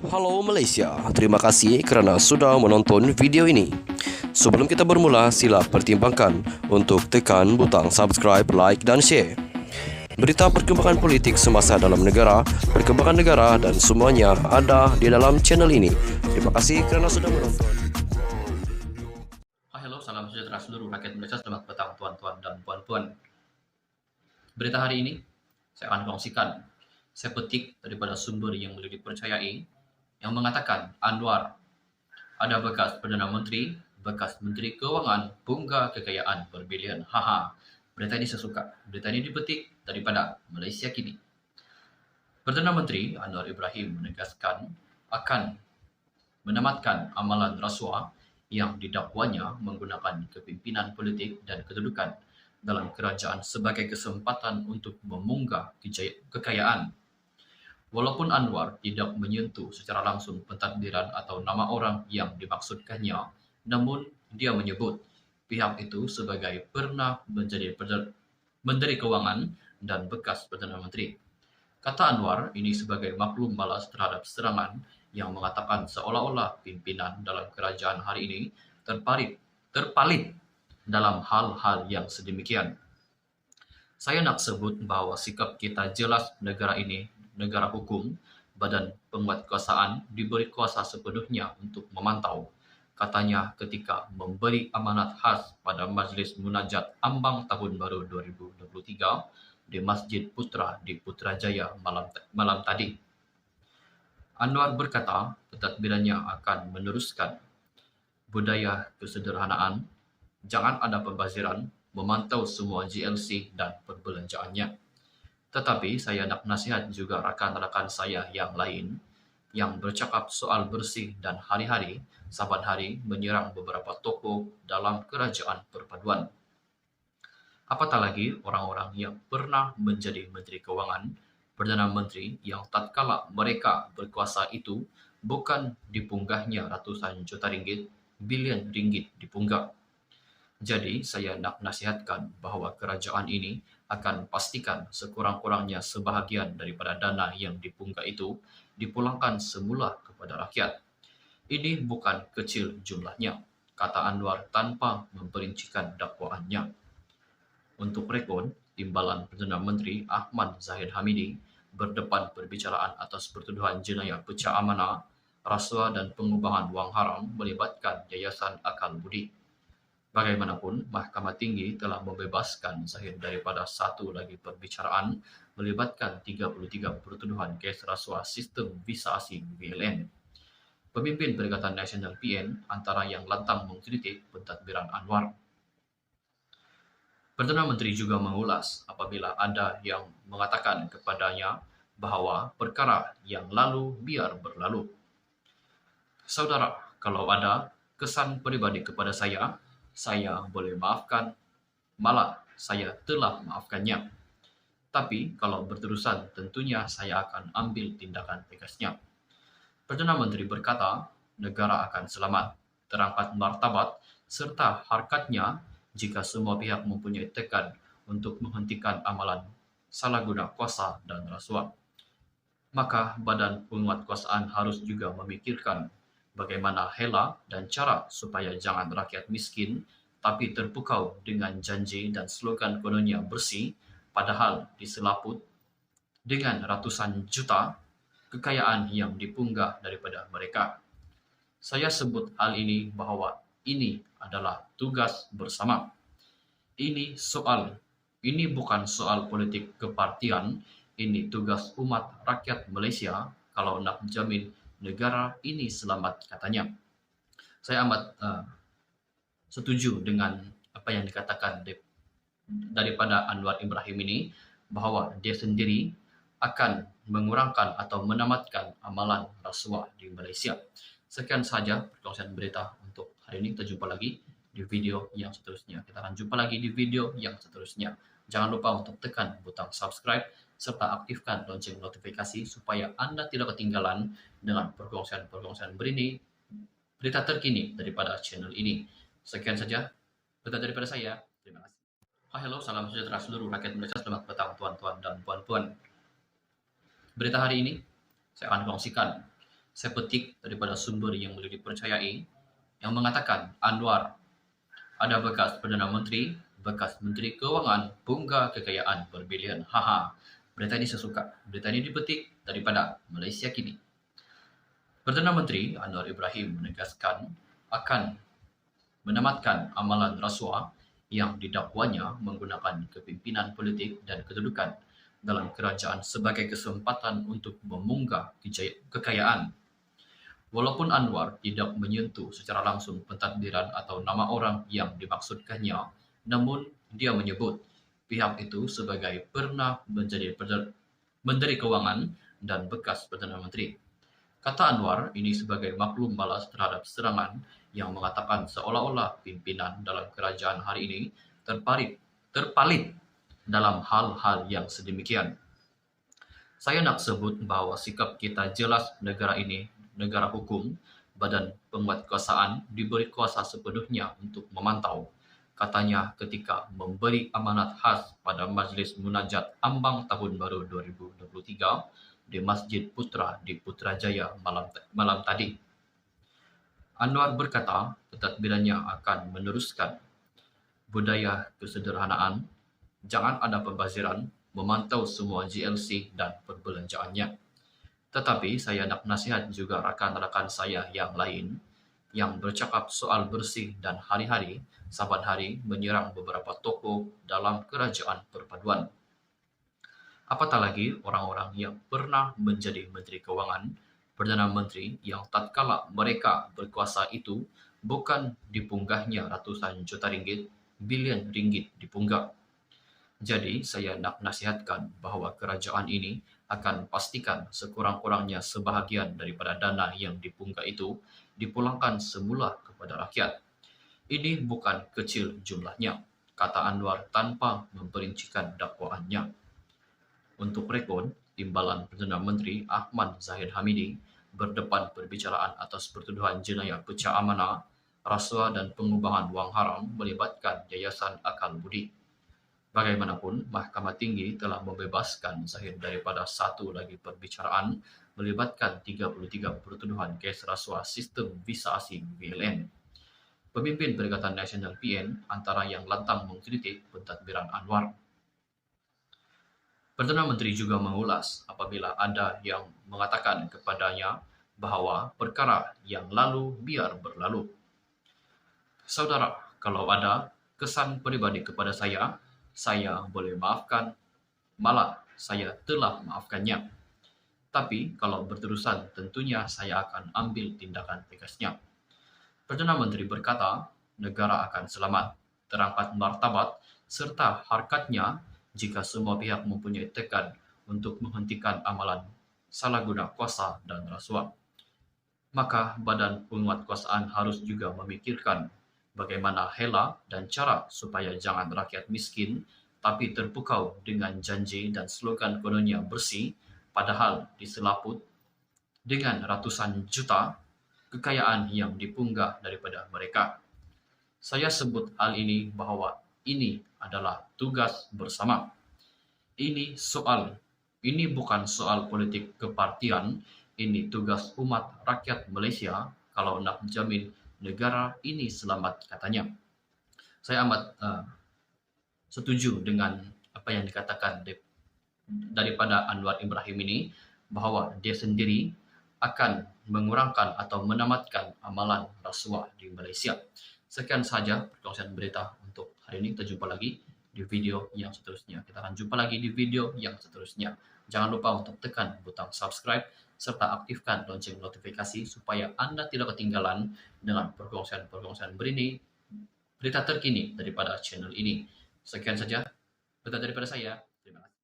Halo Malaysia, terima kasih kerana sudah menonton video ini. Sebelum kita bermula, sila pertimbangkan untuk tekan butang subscribe, like dan share. Berita perkembangan politik semasa dalam negara, perkembangan negara dan semuanya ada di dalam channel ini. Terima kasih kerana sudah menonton. Halo, salam sejahtera seluruh rakyat Malaysia. Selamat petang tuan-tuan dan puan-puan. Berita hari ini saya akan kongsikan. Saya petik daripada sumber yang boleh dipercayai yang mengatakan Anwar ada bekas Perdana Menteri, bekas Menteri Keuangan, bunga kekayaan berbilion. Haha. Berita ini saya suka. Berita ini dipetik daripada Malaysia Kini. Perdana Menteri Anwar Ibrahim menegaskan akan menamatkan amalan rasuah yang didakwanya menggunakan kepimpinan politik dan kedudukan dalam kerajaan sebagai kesempatan untuk memunggah kekayaan. Walaupun Anwar tidak menyentuh secara langsung pentadbiran atau nama orang yang dimaksudkannya, namun dia menyebut pihak itu sebagai pernah menjadi Menteri Keuangan dan bekas Perdana Menteri. Kata Anwar ini sebagai maklum balas terhadap serangan yang mengatakan seolah-olah pimpinan dalam kerajaan hari ini terpalit dalam hal-hal yang sedemikian. Saya nak sebut bahawa sikap kita jelas negara ini, negara hukum, badan penguatkuasaan diberi kuasa sepenuhnya untuk memantau. Katanya ketika memberi amanat khas pada Majlis Munajat Ambang Tahun Baru 2023 di Masjid Putra di Putrajaya malam tadi. Anwar berkata pentadbirannya akan meneruskan budaya kesederhanaan, jangan ada pembaziran, memantau semua GLC dan perbelanjaannya. Tetapi saya nak nasihat juga rakan-rakan saya yang lain yang bercakap soal bersih dan hari-hari, saban hari menyerang beberapa tokoh dalam kerajaan perpaduan. Apatah lagi orang-orang yang pernah menjadi Menteri Keuangan, Perdana Menteri yang tatkala mereka berkuasa itu bukan dipunggahnya ratusan juta ringgit, bilion ringgit dipunggah. Jadi saya nak nasihatkan bahawa kerajaan ini akan pastikan sekurang-kurangnya sebahagian daripada dana yang dipunggah itu dipulangkan semula kepada rakyat. Ini bukan kecil jumlahnya, kata Anwar tanpa memperincikan dakwaannya. Untuk rekod, Timbalan Perdana Menteri Ahmad Zahid Hamidi berdepan perbicaraan atas pertuduhan jenayah pecah amanah, rasuah dan pengubahan wang haram melibatkan Yayasan Akal Budi. Bagaimanapun, Mahkamah Tinggi telah membebaskan Zahid daripada satu lagi perbicaraan melibatkan 33 pertuduhan kes rasuah sistem visa asing VLN. Pemimpin Perikatan Nasional PN antara yang lantang mengkritik pentadbiran Anwar. Perdana Menteri juga mengulas apabila ada yang mengatakan kepadanya bahawa perkara yang lalu biar berlalu. Saudara, kalau ada kesan peribadi kepada saya boleh maafkan, malah saya telah maafkannya. Tapi kalau berterusan tentunya saya akan ambil tindakan tegasnya. Perdana Menteri berkata, negara akan selamat, terangkat martabat serta harkatnya jika semua pihak mempunyai tekad untuk menghentikan amalan salah guna kuasa dan rasuah. Maka badan penguatkuasaan harus juga memikirkan bagaimana hela dan cara supaya jangan rakyat miskin tapi terpukau dengan janji dan slogan kononnya bersih padahal diselaput dengan ratusan juta kekayaan yang dipunggah daripada mereka. Saya sebut hal ini bahawa ini adalah tugas bersama. Ini bukan soal politik kepartian, ini tugas umat rakyat Malaysia kalau nak jamin negara ini selamat, katanya. Saya amat setuju dengan apa yang dikatakan daripada Anwar Ibrahim ini bahawa dia sendiri akan mengurangkan atau menamatkan amalan rasuah di Malaysia. Sekian saja perkongsian berita untuk hari ini. Kita jumpa lagi di video yang seterusnya. Kita akan jumpa lagi di video yang seterusnya. Jangan lupa untuk tekan butang subscribe serta aktifkan lonceng notifikasi supaya Anda tidak ketinggalan dengan perkongsian-perkongsian berita terkini daripada channel ini. Sekian saja berita daripada saya. Terima kasih. Halo, salam sejahtera seluruh rakyat Malaysia. Selamat petang tuan-tuan dan puan-puan. Berita hari ini saya akan kongsikan. Saya petik daripada sumber yang boleh dipercayai yang mengatakan Anwar ada bekas Perdana Menteri, bekas Menteri Keuangan, bunga kekayaan berbilion. Haha. Berita ini saya suka. Berita ini dipetik daripada Malaysia Kini. Perdana Menteri Anwar Ibrahim menegaskan akan menamatkan amalan rasuah yang didakwanya menggunakan kepimpinan politik dan kedudukan dalam kerajaan sebagai kesempatan untuk memunggah kekayaan. Walaupun Anwar tidak menyentuh secara langsung pentadbiran atau nama orang yang dimaksudkannya, namun dia menyebut pihak itu sebagai pernah menjadi Menteri Keuangan dan bekas Perdana Menteri. Kata Anwar ini sebagai maklum balas terhadap serangan yang mengatakan seolah-olah pimpinan dalam kerajaan hari ini terpalit dalam hal-hal yang sedemikian. Saya nak sebut bahawa sikap kita jelas negara ini, negara hukum, badan penguatkuasaan diberi kuasa sepenuhnya untuk memantau. Katanya ketika memberi amanat khas pada Majlis Munajat Ambang Tahun Baru 2023 di Masjid Putra di Putrajaya malam tadi. Anwar berkata pentadbirannya akan meneruskan budaya kesederhanaan, jangan ada pembaziran, memantau semua GLC dan perbelanjaannya. Tetapi saya nak nasihat juga rakan-rakan saya yang lain yang bercakap soal bersih dan hari-hari, saban hari menyerang beberapa toko dalam kerajaan perpaduan. Apatah lagi orang-orang yang pernah menjadi Menteri Keuangan, Perdana Menteri yang tatkala mereka berkuasa itu bukan dipunggahnya ratusan juta ringgit, bilion ringgit dipunggah. Jadi saya nak nasihatkan bahawa kerajaan ini akan pastikan sekurang-kurangnya sebahagian daripada dana yang dipunggah itu dipulangkan semula kepada rakyat. Ini bukan kecil jumlahnya, kata Anwar tanpa memperincikan dakwaannya. Untuk rekod, Timbalan Perdana Menteri Ahmad Zahid Hamidi berdepan perbicaraan atas pertuduhan jenayah pecah amanah, rasuah dan pengubahan wang haram melibatkan Yayasan Akal Budi. Bagaimanapun, Mahkamah Tinggi telah membebaskan Zahid daripada satu lagi perbicaraan melibatkan 33 pertuduhan kes rasuah sistem visa asing VLN. Pemimpin Perikatan Nasional PN antara yang lantang mengkritik pentadbiran Anwar. Perdana Menteri juga mengulas apabila ada yang mengatakan kepadanya bahawa perkara yang lalu biar berlalu. Saudara, kalau ada kesan peribadi kepada saya boleh maafkan, malah saya telah maafkannya. Tapi kalau berterusan tentunya saya akan ambil tindakan tegasnya. Perdana Menteri berkata, negara akan selamat, terangkat martabat serta harkatnya jika semua pihak mempunyai tekad untuk menghentikan amalan salah guna kuasa dan rasuah. Maka badan penguatkuasaan harus juga memikirkan bagaimana hela dan cara supaya jangan rakyat miskin tapi terpukau dengan janji dan slogan kononnya bersih padahal diselaput dengan ratusan juta kekayaan yang dipunggah daripada mereka. Saya sebut hal ini bahawa ini adalah tugas bersama. Ini bukan soal politik kepartian, ini tugas umat rakyat Malaysia kalau nak jamin negara ini selamat, katanya. Saya amat setuju dengan apa yang dikatakan daripada Anwar Ibrahim ini, bahawa dia sendiri akan mengurangkan atau menamatkan amalan rasuah di Malaysia. Sekian saja perkongsian berita untuk hari ini. Kita jumpa lagi di video yang seterusnya. Kita akan jumpa lagi di video yang seterusnya. Jangan lupa untuk tekan butang subscribe serta aktifkan lonceng notifikasi supaya Anda tidak ketinggalan dengan perkongsian-perkongsian berita terkini daripada channel ini. Sekian saja berita daripada saya.